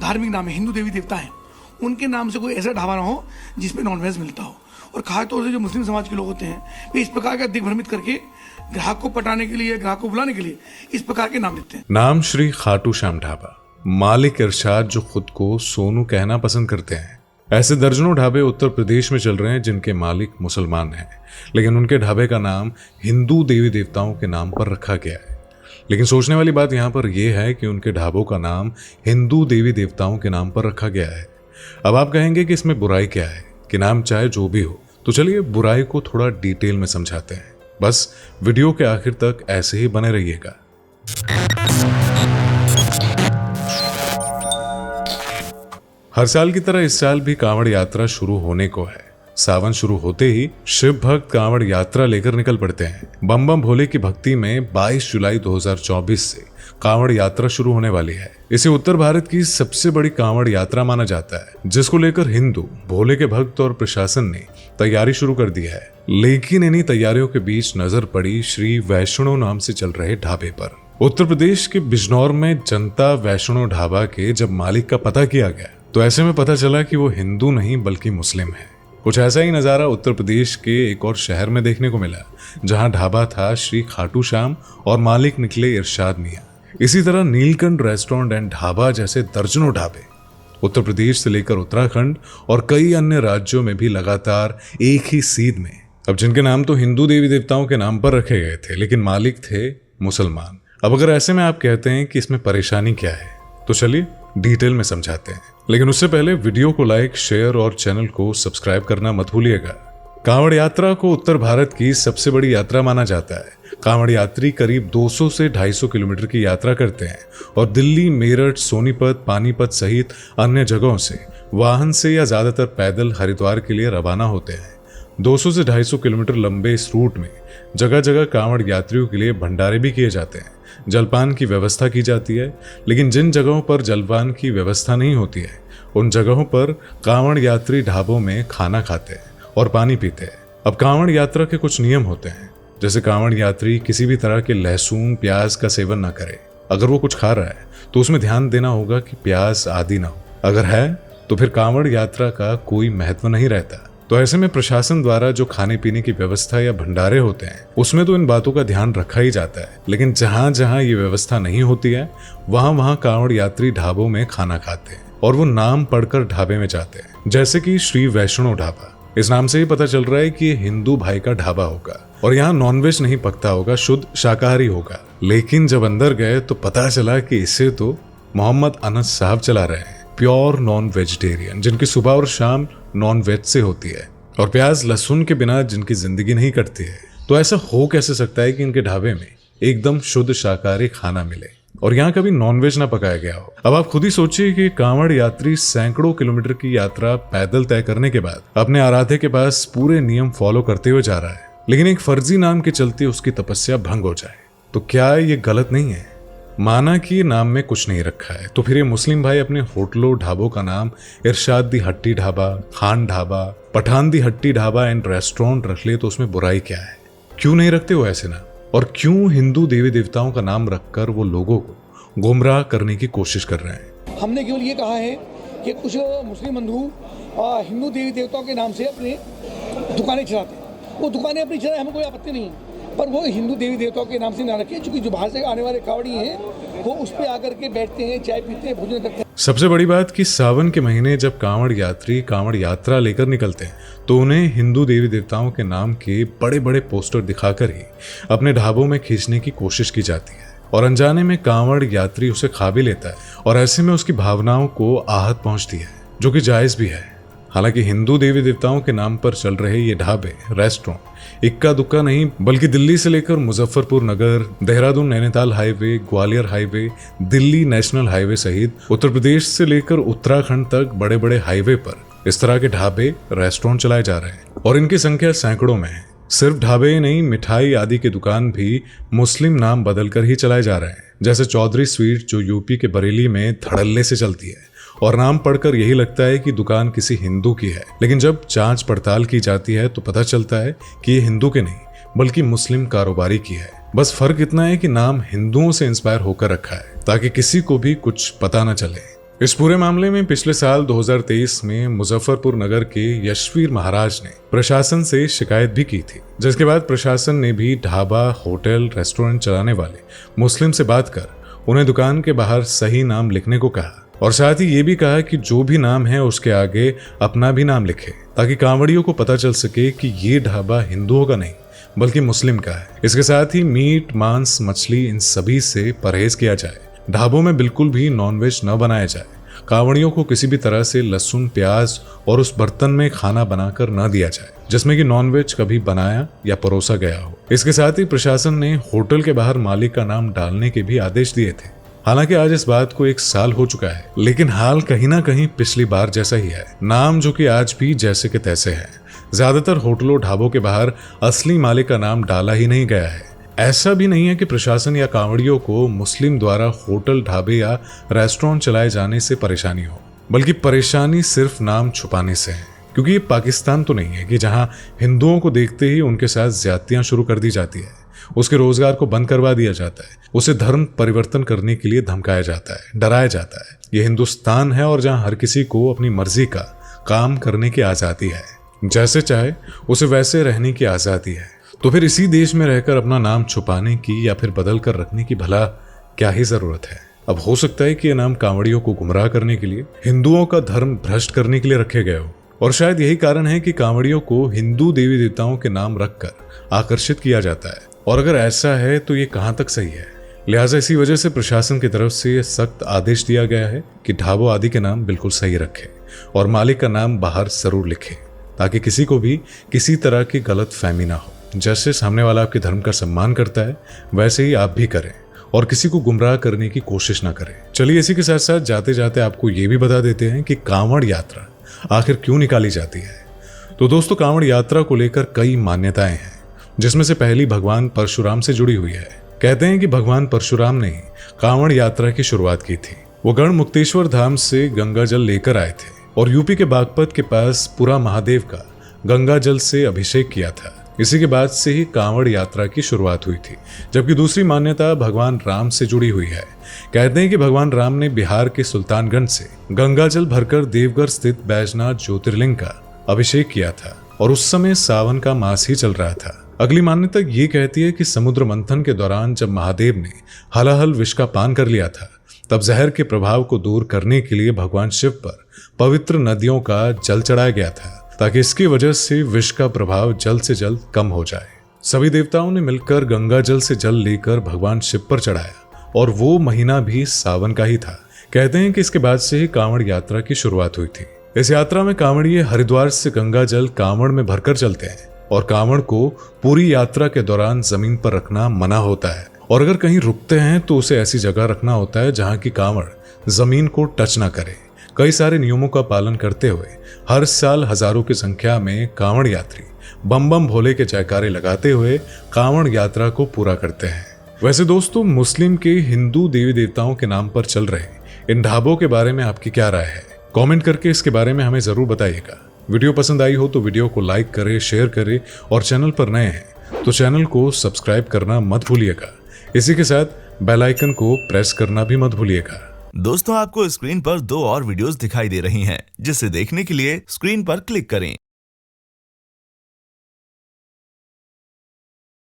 धार्मिक नाम है, हिंदू देवी देवता हैं, उनके नाम से कोई ऐसा ढाबा ना हो जिसमें नॉनवेज मिलता हो। और खास तौर से जो मुस्लिम समाज के लोग होते हैं वे इस प्रकार का दिग्भ्रमित करके ग्राहक को पटाने के लिए, ग्राहक को बुलाने के लिए इस प्रकार के नाम देते हैं। नाम श्री खाटू श्याम ढाबा, मालिक इरशाद जो खुद को सोनू कहना पसंद करते हैं। ऐसे दर्जनों ढाबे उत्तर प्रदेश में चल रहे हैं जिनके मालिक मुसलमान हैं, लेकिन उनके ढाबे का नाम हिंदू देवी देवताओं के नाम पर रखा गया है। लेकिन सोचने वाली बात यहाँ पर यह है कि उनके ढाबों का नाम हिंदू देवी देवताओं के नाम पर रखा गया है। अब आप कहेंगे कि इसमें बुराई क्या है, कि नाम चाहे जो भी हो। तो चलिए बुराई को थोड़ा डिटेल में समझाते हैं। बस वीडियो के आखिर तक ऐसे ही बने रहिएगा। हर साल की तरह इस साल भी कांवड़ यात्रा शुरू होने को है। सावन शुरू होते ही शिव भक्त कांवड़ यात्रा लेकर निकल पड़ते हैं। बम बम भोले की भक्ति में 22 जुलाई 2024 से कांवड़ यात्रा शुरू होने वाली है। इसे उत्तर भारत की सबसे बड़ी कांवड़ यात्रा माना जाता है, जिसको लेकर हिंदू, भोले के भक्त और प्रशासन ने तैयारी शुरू कर दी है। लेकिन इन्हीं तैयारियों के बीच नजर पड़ी श्री वैष्णो नाम से चल रहे ढाबे पर। उत्तर प्रदेश के बिजनौर में जनता वैष्णो ढाबा के जब मालिक का पता किया गया तो ऐसे में पता चला कि वो हिंदू नहीं बल्कि मुस्लिम है। कुछ ऐसा ही नजारा उत्तर प्रदेश के एक और शहर में देखने को मिला, जहां ढाबा था श्री खाटू श्याम और मालिक निकले इरशाद मियां। इसी तरह नीलकंठ रेस्टोरेंट एंड ढाबा जैसे दर्जनों ढाबे उत्तर प्रदेश से लेकर उत्तराखंड और कई अन्य राज्यों में भी लगातार एक ही सीध में। अब जिनके नाम तो हिंदू देवी देवताओं के नाम पर रखे गए थे, लेकिन मालिक थे मुसलमान। अब अगर ऐसे में आप कहते हैं कि इसमें परेशानी क्या है, तो चलिए डिटेल में समझाते हैं। लेकिन उससे पहले वीडियो को लाइक, शेयर और चैनल को सब्सक्राइब करना मत भूलिएगा। कांवड़ यात्रा को उत्तर भारत की सबसे बड़ी यात्रा माना जाता है। कांवड़ यात्री करीब 200 से 250 किलोमीटर की यात्रा करते हैं और दिल्ली, मेरठ, सोनीपत, पानीपत सहित अन्य जगहों से वाहन से या ज्यादातर पैदल हरिद्वार के लिए रवाना होते हैं। 200 से 250 किलोमीटर लंबे इस रूट में जगह जगह कांवड़ यात्रियों के लिए भंडारे भी किए जाते हैं, जलपान की व्यवस्था की जाती है। लेकिन जिन जगहों पर जलपान की व्यवस्था नहीं होती है, उन जगहों पर कांवड़ यात्री ढाबों में खाना खाते हैं और पानी पीते हैं। अब कांवड़ यात्रा के कुछ नियम होते हैं, जैसे कांवड़ यात्री किसी भी तरह के लहसुन, प्याज का सेवन ना करे। अगर वो कुछ खा रहा है तो उसमें ध्यान देना होगा कि प्याज आदि ना हो। अगर है तो फिर कांवड़ यात्रा का कोई महत्व नहीं रहता। तो ऐसे में प्रशासन द्वारा जो खाने पीने की व्यवस्था या भंडारे होते हैं, उसमें तो इन बातों का ध्यान रखा ही जाता है। लेकिन जहां जहां ये व्यवस्था नहीं होती है, वहां वहां कांवड़ यात्री ढाबों में खाना खाते हैं और वो नाम पढ़कर ढाबे में जाते हैं, जैसे कि श्री वैष्णो ढाबा। इस नाम से ही पता चल रहा है कि ये हिंदू भाई का ढाबा होगा और यहाँ नॉनवेज नहीं पकता होगा, शुद्ध शाकाहारी होगा। लेकिन जब अंदर गए तो पता चला कि इसे तो मोहम्मद अनस साहब चला रहे हैं, प्योर नॉन वेजिटेरियन, जिनकी सुबह और शाम नॉन वेज से होती है और प्याज लहसुन के बिना जिनकी जिंदगी नहीं कटती है। तो ऐसा हो कैसे सकता है कि इनके ढाबे में एकदम शुद्ध शाकाहारी खाना मिले और यहाँ कभी नॉनवेज ना पकाया गया हो। अब आप खुद ही सोचिए कि कांवड़ यात्री सैकड़ों किलोमीटर की यात्रा पैदल तय करने के बाद अपने आराध्य के पास पूरे नियम फॉलो करते हुए जा रहा है, लेकिन एक फर्जी नाम के चलते उसकी तपस्या भंग हो जाए, तो क्या ये गलत नहीं है? माना कि नाम में कुछ नहीं रखा है, तो फिर ये मुस्लिम भाई अपने होटलों ढाबों का नाम इरशाद दी हट्टी ढाबा, खान ढाबा, पठान दी हट्टी ढाबा एंड रेस्टोरेंट रख ले, तो उसमें बुराई क्या है? क्यों नहीं रखते हो ऐसे नाम? और क्यों हिंदू देवी देवताओं का नाम रखकर वो लोगों को गुमराह करने की कोशिश कर रहे हैं? हमने केवल ये कहा है कि कुछ मुस्लिम बंधु हिंदू देवी देवताओं के नाम से अपने दुकानें चलाते हैं। वो दुकानें अपनी चलाएं, हमें कोई आपत्ति नहीं है, पर वो हिंदू देवी देवताओं के नाम से ना रखें, क्योंकि जो बाहर से आने वाले कावड़ी हैं वो उस पे आकर के बैठते हैं, चाय पीते हैं, भोजन करते हैं। सबसे बड़ी बात कि सावन के महीने जब कांवड़ यात्री कांवड़ यात्रा लेकर निकलते हैं तो उन्हें हिंदू देवी देवताओं के नाम के बड़े बड़े पोस्टर दिखाकर ही अपने ढाबों में खींचने की कोशिश की जाती है और अनजाने में कांवड़ यात्री उसे खा भी लेता है और ऐसे में उसकी भावनाओं को आहत पहुंचती है, जो कि जायज भी है। हालांकि हिंदू देवी देवताओं के नाम पर चल रहे ये ढाबे, रेस्टोरेंट इक्का दुक्का नहीं, बल्कि दिल्ली से लेकर Muzaffarpur Nagar, Dehradun Nainital highway, Gwalior highway, Delhi national highway सहित उत्तर प्रदेश से लेकर उत्तराखंड तक बड़े बड़े हाईवे पर इस तरह के ढाबे, रेस्टोरेंट चलाए जा रहे हैं और इनकी संख्या सैकड़ों में है। सिर्फ ढाबे नहीं, मिठाई आदि की दुकान भी मुस्लिम नाम बदलकर ही चलाए जा रहे हैं, जैसे चौधरी स्वीट जो यूपी के बरेली में धड़ल्ले से चलती है और नाम पढ़कर यही लगता है कि दुकान किसी हिंदू की है, लेकिन जब जांच पड़ताल की जाती है तो पता चलता है कि ये हिंदू के नहीं बल्कि मुस्लिम कारोबारी की है। बस फर्क इतना है कि नाम हिंदुओं से इंस्पायर होकर रखा है ताकि किसी को भी कुछ पता न चले। इस पूरे मामले में पिछले साल 2023 में मुजफ्फरपुर नगर के यशवीर महाराज ने प्रशासन से शिकायत भी की थी, जिसके बाद प्रशासन ने भी ढाबा, होटल, रेस्टोरेंट चलाने वाले मुस्लिम से बात कर उन्हें दुकान के बाहर सही नाम लिखने को कहा और साथ ही ये भी कहा कि जो भी नाम है उसके आगे अपना भी नाम लिखे, ताकि कांवड़ियों को पता चल सके कि ये ढाबा हिंदुओं का नहीं बल्कि मुस्लिम का है। इसके साथ ही मीट, मांस, मछली इन सभी से परहेज किया जाए। ढाबों में बिल्कुल भी नॉनवेज न बनाया जाए। कांवड़ियों को किसी भी तरह से लहसुन, प्याज और उस बर्तन में खाना बनाकर न दिया जाए जिसमें कि नॉनवेज कभी बनाया या परोसा गया हो। इसके साथ ही प्रशासन ने होटल के बाहर मालिक का नाम डालने के भी आदेश दिए थे। हालांकि आज इस बात को 1 साल हो चुका है, लेकिन हाल कहीं ना कहीं पिछली बार जैसा ही है। नाम जो कि आज भी जैसे के तैसे है। ज्यादातर होटलों, ढाबों के बाहर असली मालिक का नाम डाला ही नहीं गया है। ऐसा भी नहीं है कि प्रशासन या कांवड़ियों को मुस्लिम द्वारा होटल, ढाबे या रेस्टोरेंट चलाए जाने से परेशानी हो, बल्कि परेशानी सिर्फ नाम छुपाने से है। क्योंकि ये पाकिस्तान तो नहीं है कि जहां हिंदुओं को देखते ही उनके साथ ज्यादतियां शुरू कर दी जाती है, उसके रोजगार को बंद करवा दिया जाता है, उसे धर्म परिवर्तन करने के लिए धमकाया जाता है, डराया जाता है। ये हिंदुस्तान है और जहां हर किसी को अपनी मर्जी का काम करने की आजादी है, जैसे चाहे उसे वैसे रहने की आजादी है। तो फिर इसी देश में रहकर अपना नाम छुपाने की या फिर बदल कर रखने की भला क्या ही जरूरत है। अब हो सकता है कि ये नाम कांवड़ियों को गुमराह करने के लिए, हिंदुओं का धर्म भ्रष्ट करने के लिए रखे गए हो, और शायद यही कारण है कि कांवड़ियों को हिंदू देवी देवताओं के नाम रखकर आकर्षित किया जाता है। और अगर ऐसा है तो ये कहां तक सही है। लिहाजा इसी वजह से प्रशासन की तरफ से सख्त आदेश दिया गया है कि ढाबों आदि के नाम बिल्कुल सही रखें और मालिक का नाम बाहर जरूर लिखें, ताकि किसी को भी किसी तरह की गलत फहमी ना हो। जैसे सामने वाला आपके धर्म का सम्मान करता है, वैसे ही आप भी करें और किसी को गुमराह करने की कोशिश ना करें। चलिए इसी के साथ साथ जाते जाते आपको ये भी बता देते हैं कि कांवड़ यात्रा आखिर क्यों निकाली जाती है। तो दोस्तों, कांवड़ यात्रा को लेकर कई मान्यताएं हैं, जिसमें से पहली भगवान परशुराम से जुड़ी हुई है। कहते हैं कि भगवान परशुराम ने कांवड़ यात्रा की शुरुआत की थी। वो गढ़मुक्तेश्वर धाम से गंगा जल लेकर आए थे और यूपी के बागपत के पास पुरा महादेव का गंगा जल से अभिषेक किया था। इसी के बाद से ही कांवड़ यात्रा की शुरुआत हुई थी। जबकि दूसरी मान्यता भगवान राम से जुड़ी हुई है। कहते हैं कि भगवान राम ने बिहार के सुल्तानगंज से गंगा जल भरकर देवघर स्थित बैजनाथ ज्योतिर्लिंग का अभिषेक किया था और उस समय सावन का मास ही चल रहा था। अगली मान्यता ये कहती है कि समुद्र मंथन के दौरान जब महादेव ने हलाहल विष का पान कर लिया था, तब जहर के प्रभाव को दूर करने के लिए भगवान शिव पर पवित्र नदियों का जल चढ़ाया गया था, ताकि इसकी वजह से विष का प्रभाव जल्द से जल्द कम हो जाए। सभी देवताओं ने मिलकर गंगा जल से जल लेकर भगवान शिव पर चढ़ाया और वो महीना भी सावन का ही था। कहते हैं कि इसके बाद से ही कांवड़ यात्रा की शुरुआत हुई थी। इस यात्रा में कांवड़िए हरिद्वार से गंगा जल कांवड़ में भरकर चलते हैं और कांवड़ को पूरी यात्रा के दौरान जमीन पर रखना मना होता है, और अगर कहीं रुकते हैं तो उसे ऐसी जगह रखना होता है जहां की कांवड़ जमीन को टच ना करे। कई सारे नियमों का पालन करते हुए हर साल हजारों की संख्या में कांवड़ यात्री बम बम भोले के जयकारे लगाते हुए कांवड़ यात्रा को पूरा करते हैं। वैसे दोस्तों, मुस्लिम के हिंदू देवी देवताओं के नाम पर चल रहे इन ढाबों के बारे में आपकी क्या राय है? कमेंट करके इसके बारे में हमें जरूर बताइएगा। वीडियो पसंद आई हो तो वीडियो को लाइक करें, शेयर करें और चैनल पर नए हैं तो चैनल को सब्सक्राइब करना मत भूलिएगा। इसी के साथ बेल आइकन को प्रेस करना भी मत भूलिएगा। दोस्तों, आपको स्क्रीन पर 2 और वीडियोस दिखाई दे रही हैं, जिसे देखने के लिए स्क्रीन पर क्लिक करें।